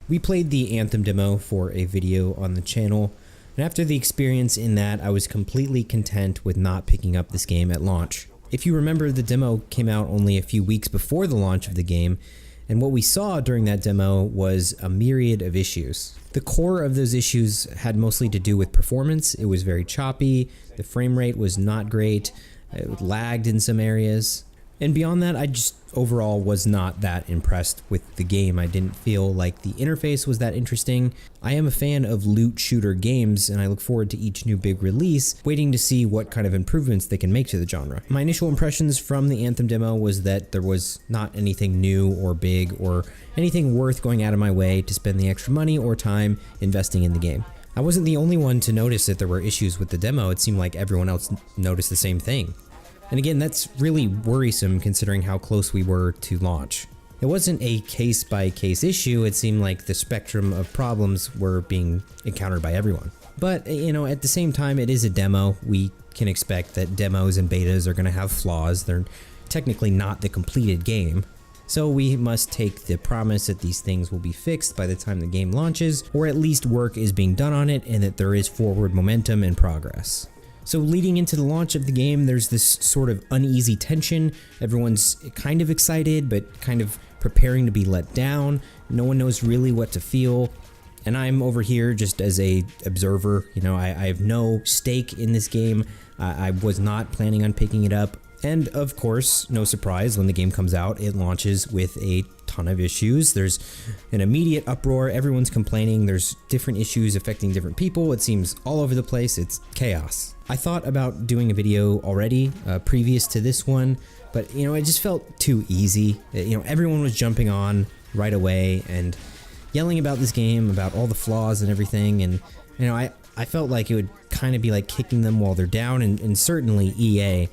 We played the Anthem demo for a video on the channel, and after the experience in that, I was completely content with not picking up this game at launch. If you remember, the demo came out only a few weeks before the launch of the game, and what we saw during that demo was a myriad of issues. The core of those issues had mostly to do with performance. It was very choppy, the frame rate was not great, it lagged in some areas. And beyond that, I just overall was not that impressed with the game. I didn't feel like the interface was that interesting. I am a fan of loot shooter games, and I look forward to each new big release, waiting to see what kind of improvements they can make to the genre. My initial impressions from the Anthem demo was that there was not anything new or big or anything worth going out of my way to spend the extra money or time investing in the game. I wasn't the only one to notice that there were issues with the demo. It seemed like everyone else noticed the same thing. And again, that's really worrisome considering how close we were to launch. It wasn't a case-by-case issue, it seemed like the spectrum of problems were being encountered by everyone. But, you know, at the same time, it is a demo. We can expect that demos and betas are going to have flaws. They're technically not the completed game. So we must take the promise that these things will be fixed by the time the game launches, or at least work is being done on it and that there is forward momentum and progress. So leading into the launch of the game, there's this sort of uneasy tension. Everyone's kind of excited, but kind of preparing to be let down. No one knows really what to feel. And I'm over here just as a observer. You know, I have no stake in this game. I was not planning on picking it up. And of course, no surprise, when the game comes out, it launches with a ton of issues. There's an immediate uproar, everyone's complaining, there's different issues affecting different people, it seems all over the place, it's chaos. I thought about doing a video already, previous to this one, but you know, it just felt too easy. You know, everyone was jumping on right away and yelling about this game, about all the flaws and everything, and you know, I felt like it would kind of be like kicking them while they're down, and certainly EA.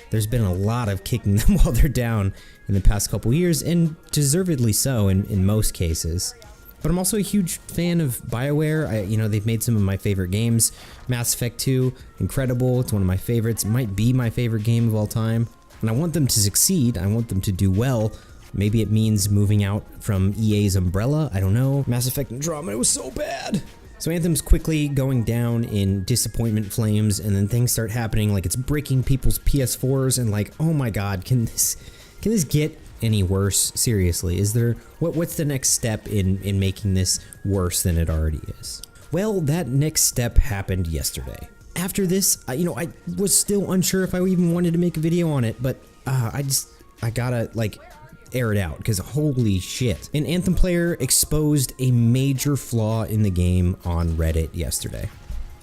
There's been a lot of kicking them while they're down in the past couple years, and deservedly so in most cases. But I'm also a huge fan of Bioware. You know, they've made some of my favorite games. Mass Effect 2, incredible. It's one of my favorites. It might be my favorite game of all time. And I want them to succeed. I want them to do well. Maybe it means moving out from EA's umbrella. I don't know. Mass Effect Andromeda was so bad. So Anthem's quickly going down in disappointment flames, and then things start happening like it's breaking people's PS4s, and like, oh my god, can this get any worse? Seriously, is there what's the next step in making this worse than it already is? Well, that next step happened yesterday. After this, I was still unsure if I even wanted to make a video on it, but I gotta like air it out, because holy shit. An Anthem player exposed a major flaw in the game on Reddit yesterday.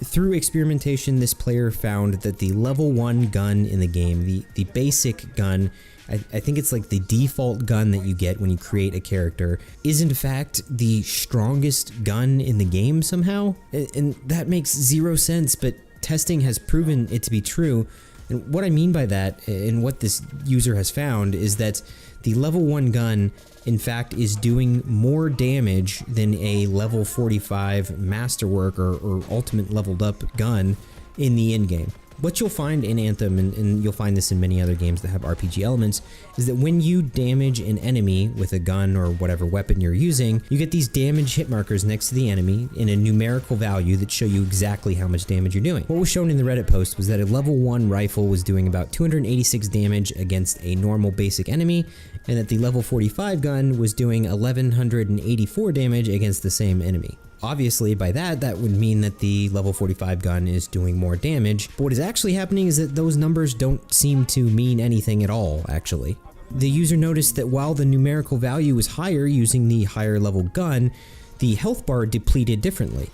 Through experimentation, this player found that the level 1 gun in the game, the basic gun, I think it's like the default gun that you get when you create a character, is in fact the strongest gun in the game somehow. And that makes zero sense, but testing has proven it to be true. And what I mean by that, and what this user has found, is that the level 1 gun, in fact, is doing more damage than a level 45 masterwork or ultimate leveled up gun in the endgame. What you'll find in Anthem, and you'll find this in many other games that have RPG elements, is that when you damage an enemy with a gun or whatever weapon you're using, you get these damage hit markers next to the enemy in a numerical value that show you exactly how much damage you're doing. What was shown in the Reddit post was that a level 1 rifle was doing about 286 damage against a normal basic enemy, and that the level 45 gun was doing 1184 damage against the same enemy. Obviously, by that would mean that the level 45 gun is doing more damage, but what is actually happening is that those numbers don't seem to mean anything at all, actually. The user noticed that while the numerical value was higher using the higher level gun, the health bar depleted differently.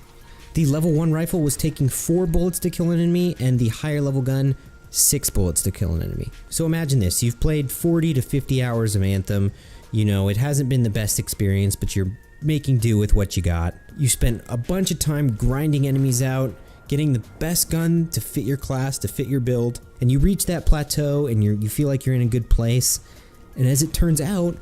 The level 1 rifle was taking 4 bullets to kill an enemy, and the higher level gun 6 bullets to kill an enemy. So imagine this, you've played 40 to 50 hours of Anthem, you know, it hasn't been the best experience, but you're making do with what you got. You spent a bunch of time grinding enemies out, getting the best gun to fit your class, to fit your build, and you reach that plateau and you feel like you're in a good place, and as it turns out,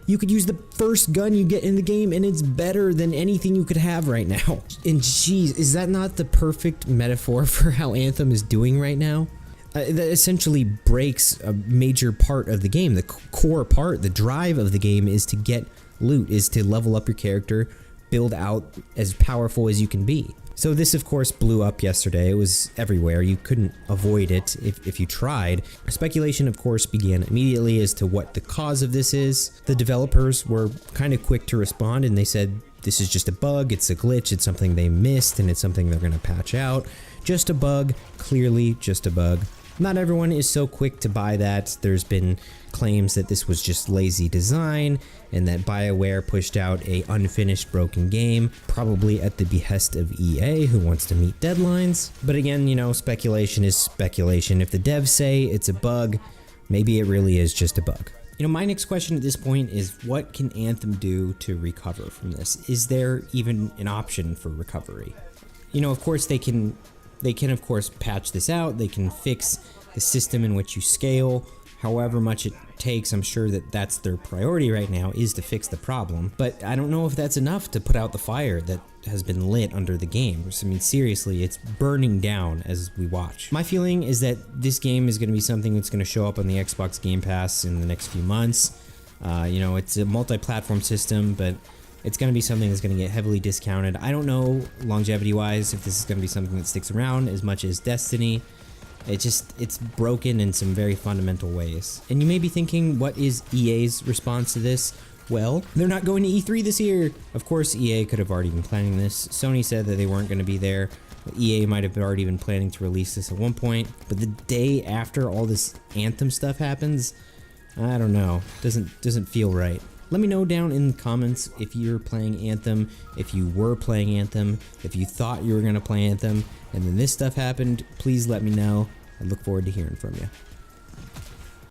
you could use the first gun you get in the game and it's better than anything you could have right now. And geez, is that not the perfect metaphor for how Anthem is doing right now? That essentially breaks a major part of the game. The core part, the drive of the game is to get loot, is to level up your character, build out as powerful as you can be. So this of course blew up yesterday. It was everywhere. You couldn't avoid it if you tried. Speculation of course began immediately as to what the cause of this is. The developers were kind of quick to respond, and they said this is just a bug, it's a glitch, it's something they missed, and it's something they're going to patch out. Just a bug, clearly just a bug. Not everyone is so quick to buy that. There's been claims that this was just lazy design and that Bioware pushed out a unfinished broken game, probably at the behest of EA, who wants to meet deadlines. But again, you know, speculation is speculation. If the devs say it's a bug, maybe it really is just a bug. You know, my next question at this point is, what can Anthem do to recover from this? Is there even an option for recovery? You know, of course they can of course patch this out. They can fix the system in which you scale, however much it takes. I'm sure that that's their priority right now, is to fix the problem. But I don't know if that's enough to put out the fire that has been lit under the game. I mean, seriously, it's burning down as we watch. My feeling is that this game is going to be something that's going to show up on the Xbox Game Pass in the next few months. You know, it's a multi-platform system, but it's going to be something that's going to get heavily discounted. I don't know, longevity-wise, if this is going to be something that sticks around as much as Destiny. It's broken in some very fundamental ways. And you may be thinking, what is EA's response to this? Well, they're not going to E3 this year. Of course, EA could have already been planning this. Sony said that they weren't going to be there. EA might have already been planning to release this at one point. But the day after all this Anthem stuff happens, I don't know. Doesn't feel right. Let me know down in the comments if you're playing Anthem, if you were playing Anthem, if you thought you were going to play Anthem, and then this stuff happened. Please let me know. I look forward to hearing from you.